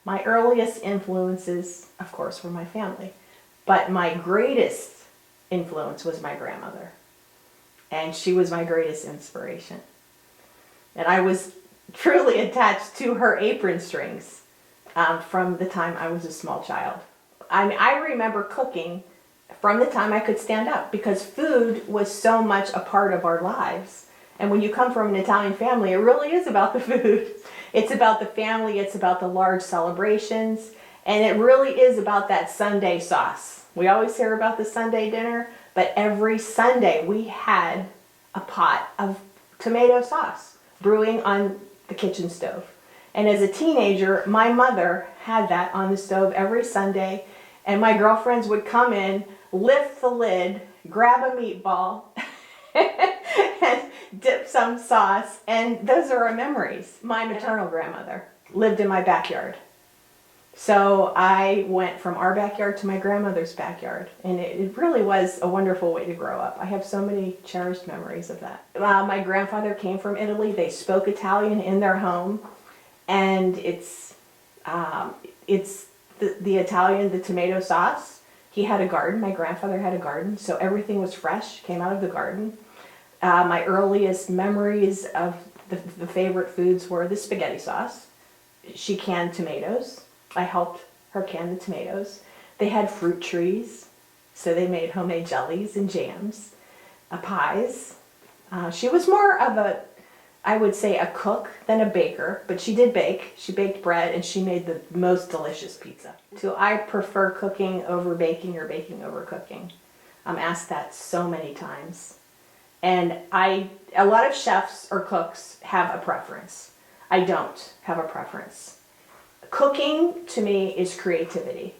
My earliest influences, of course, were my family. But my greatest influence was my grandmother. And she was my greatest inspiration. And I was truly attached to her apron strings from the time I was a small child. I remember cooking from the time I could stand up because food was so much a part of our lives. And when you come from an Italian family, it really is about the food. It's about the family, it's about the large celebrations, and it really is about that Sunday sauce. We always hear about the Sunday dinner, but every Sunday we had a pot of tomato sauce brewing on the kitchen stove. And as a teenager, my mother had that on the stove every Sunday, and my girlfriends would come in, lift the lid, grab a meatball, and dip some sauce, and those are our memories. My maternal grandmother lived in my backyard. So I went from our backyard to my grandmother's backyard, and it really was a wonderful way to grow up. I have so many cherished memories of that. My grandfather came from Italy. They spoke Italian in their home, and it's the Italian, the tomato sauce. He had a garden. My grandfather had a garden, so everything was fresh, came out of the garden. My earliest memories of the favorite foods were the spaghetti sauce. She canned tomatoes. I helped her can the tomatoes. They had fruit trees, so they made homemade jellies and jams, pies. She was more of a, I would say, a cook than a baker, but she did bake. She baked bread, and she made the most delicious pizza. So I prefer cooking over baking or baking over cooking. I'm asked that so many times. And a lot of chefs or cooks have a preference. I don't have a preference. Cooking, to me, is creativity.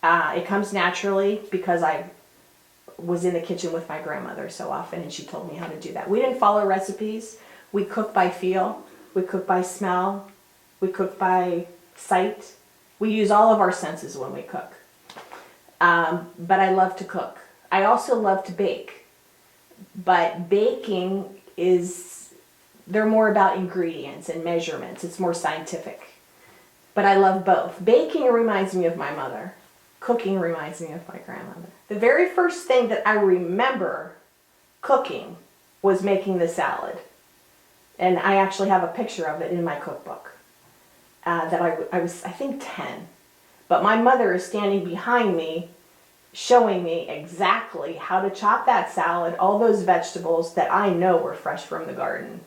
It comes naturally because I was in the kitchen with my grandmother so often, and she told me how to do that. We didn't follow recipes. We cook by feel. We cook by smell. We cook by sight. We use all of our senses when we cook. But I love to cook. I also love to bake. But baking they're more about ingredients and measurements. It's more scientific. But I love both. Baking reminds me of my mother. Cooking reminds me of my grandmother. The very first thing that I remember cooking was making the salad. And I actually have a picture of it in my cookbook. That I was, I think, 10. But my mother is standing behind me showing me exactly how to chop that salad, all those vegetables that I know were fresh from the garden.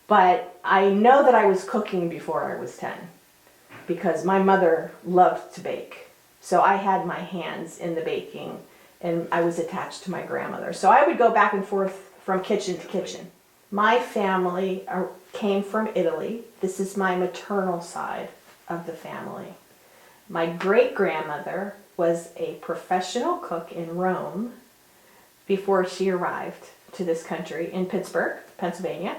But I know that I was cooking before I was 10 because my mother loved to bake. So I had my hands in the baking, and I was attached to my grandmother. So I would go back and forth from kitchen to kitchen. My family came from Italy. This is my maternal side of the family. My great-grandmother was a professional cook in Rome before she arrived to this country in Pittsburgh, Pennsylvania.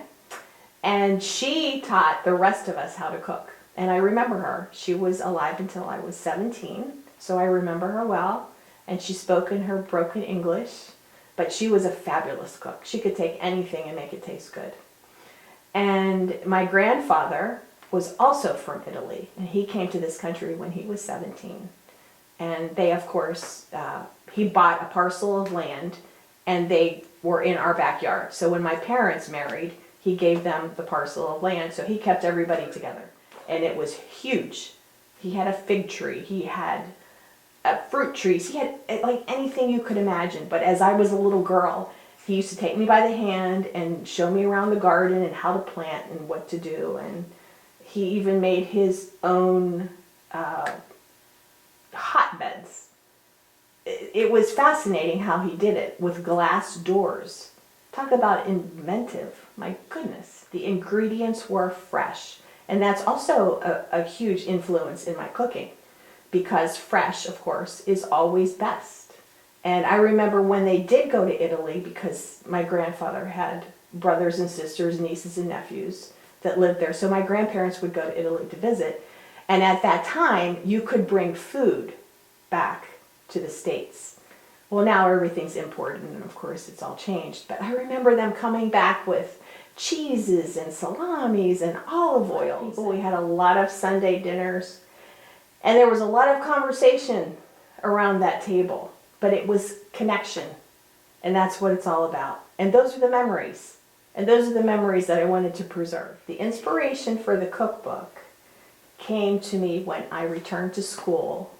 And she taught the rest of us how to cook. And I remember her. She was alive until I was 17, so I remember her well. And she spoke in her broken English, but she was a fabulous cook. She could take anything and make it taste good. And my grandfather was also from Italy, and he came to this country when he was 17. And they, of course, he bought a parcel of land, and they were in our backyard. So when my parents married, he gave them the parcel of land, so he kept everybody together. And it was huge. He had a fig tree, he had fruit trees, he had like anything you could imagine. But as I was a little girl, he used to take me by the hand and show me around the garden and how to plant and what to do. And he even made his own hotbeds. It was fascinating how he did it with glass doors. Talk about inventive. My goodness. The ingredients were fresh. And that's also a huge influence in my cooking, because fresh, of course, is always best. And I remember when they did go to Italy, because my grandfather had brothers and sisters, nieces and nephews that lived there. So my grandparents would go to Italy to visit. And at that time, you could bring food back to the States. Well, now everything's imported, and of course it's all changed. But I remember them coming back with cheeses and salamis and olive oils. We had a lot of Sunday dinners, and there was a lot of conversation around that table, but it was connection, and that's what it's all about. And those are the memories, and those are the memories that I wanted to preserve. The inspiration for the cookbook came to me when I returned to school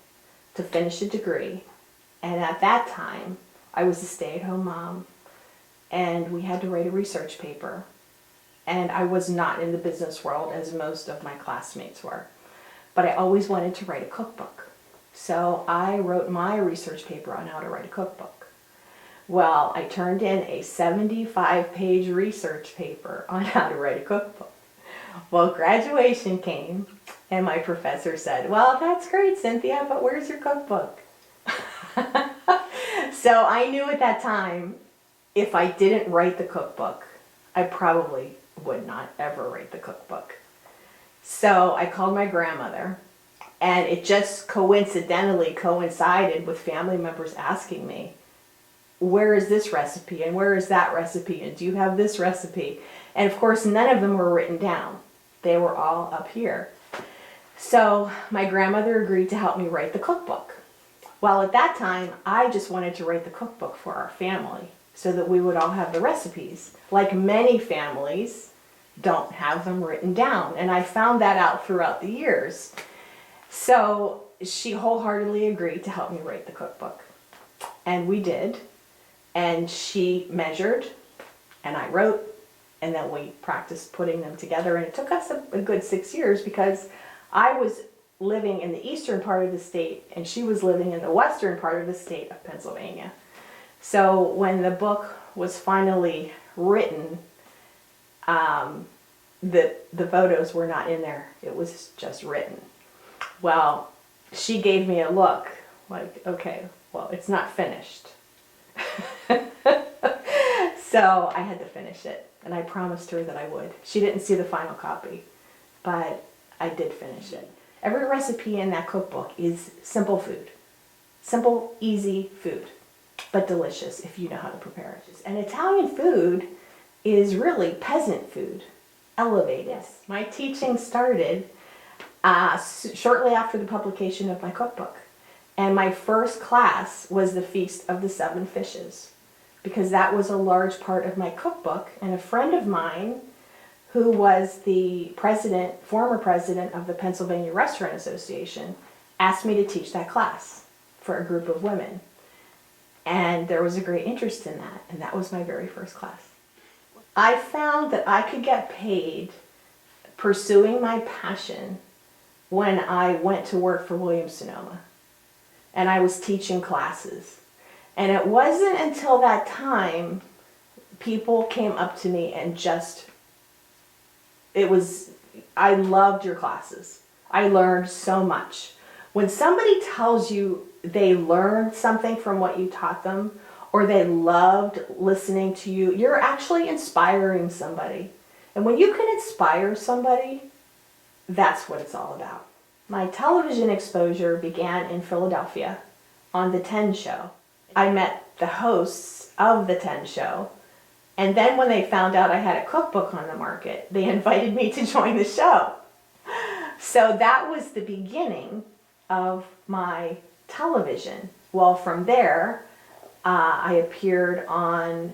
to finish a degree, and at that time I was a stay-at-home mom, and we had to write a research paper, and I was not in the business world as most of my classmates were, but I always wanted to write a cookbook. So I wrote my research paper on how to write a cookbook. Well, I turned in a 75-page research paper on how to write a cookbook. Well, graduation came, and my professor said, "Well, that's great, Cynthia, but where's your cookbook?" So I knew at that time, if I didn't write the cookbook, I probably would not ever write the cookbook. So I called my grandmother, and it just coincidentally coincided with family members asking me, "Where is this recipe? And where is that recipe? And do you have this recipe?" And of course, none of them were written down. They were all up here. So my grandmother agreed to help me write the cookbook. Well, at that time, I just wanted to write the cookbook for our family so that we would all have the recipes. Like many families, don't have them written down. And I found that out throughout the years. So she wholeheartedly agreed to help me write the cookbook. And we did. And she measured, and I wrote, and then we practiced putting them together. And it took us a good 6 years because I was living in the eastern part of the state, and she was living in the western part of the state of Pennsylvania. So when the book was finally written, the photos were not in there. It was just written. Well, she gave me a look like, okay, well, it's not finished. So I had to finish it, and I promised her that I would. She didn't see the final copy, but I did finish it. Every recipe in that cookbook is simple food. Simple, easy food, but delicious if you know how to prepare it. And Italian food is really peasant food, elevated. Yes. My teaching started shortly after the publication of my cookbook. And my first class was the Feast of the Seven Fishes, because that was a large part of my cookbook. And a friend of mine who was the former president of the Pennsylvania Restaurant Association, asked me to teach that class for a group of women. And there was a great interest in that, and that was my very first class. I found that I could get paid pursuing my passion when I went to work for Williams-Sonoma, and I was teaching classes. And it wasn't until that time people came up to me and I loved your classes. I learned so much. When somebody tells you they learned something from what you taught them, or they loved listening to you, you're actually inspiring somebody. And when you can inspire somebody, that's what it's all about. My television exposure began in Philadelphia on the 10 show. I met the hosts of the 10 show. And then when they found out I had a cookbook on the market, they invited me to join the show. So that was the beginning of my television. Well, from there, I appeared on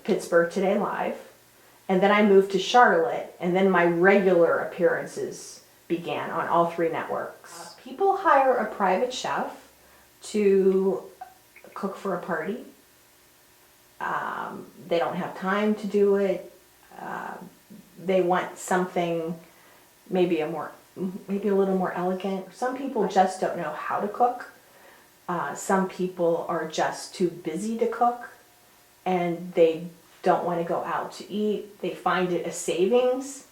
Pittsburgh Today Live, and then I moved to Charlotte, and then my regular appearances began on all three networks. People hire a private chef to cook for a party. They don't have time to do it. They want something maybe a little more elegant. Some people just don't know how to cook. Some people are just too busy to cook, and they don't want to go out to eat. They find it a savings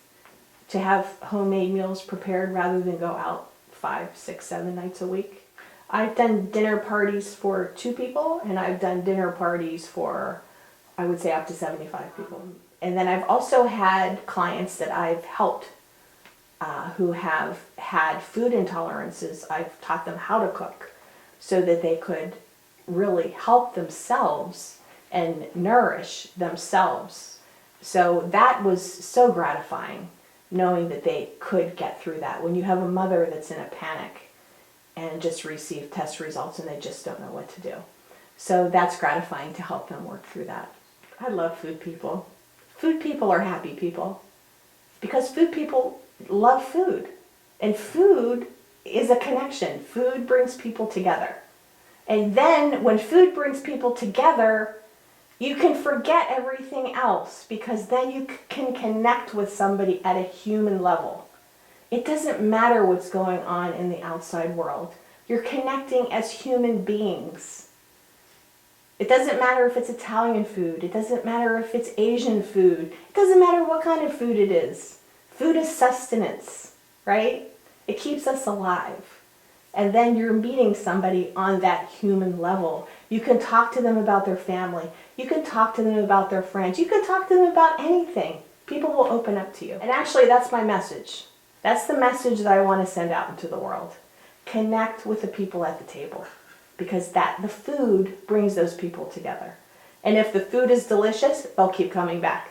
to have homemade meals prepared rather than go out 5, 6, 7 nights a week. I've done dinner parties for 2 people, and I've done dinner parties for, I would say, up to 75 people. And then I've also had clients that I've helped who have had food intolerances. I've taught them how to cook so that they could really help themselves and nourish themselves So that was so gratifying, knowing that they could get through that. When you have a mother that's in a panic and just received test results and they just don't know what to do. So that's gratifying to help them work through that. I love food people. Food people are happy people because food people love food. And food is a connection. Food brings people together. And then when food brings people together, you can forget everything else because then you can connect with somebody at a human level. It doesn't matter what's going on in the outside world. You're connecting as human beings. It doesn't matter if it's Italian food. It doesn't matter if it's Asian food. It doesn't matter what kind of food it is. Food is sustenance, right? It keeps us alive. And then you're meeting somebody on that human level. You can talk to them about their family. You can talk to them about their friends. You can talk to them about anything. People will open up to you. And actually, that's my message. That's the message that I want to send out into the world. Connect with the people at the table. Because the food brings those people together. And if the food is delicious, they'll keep coming back.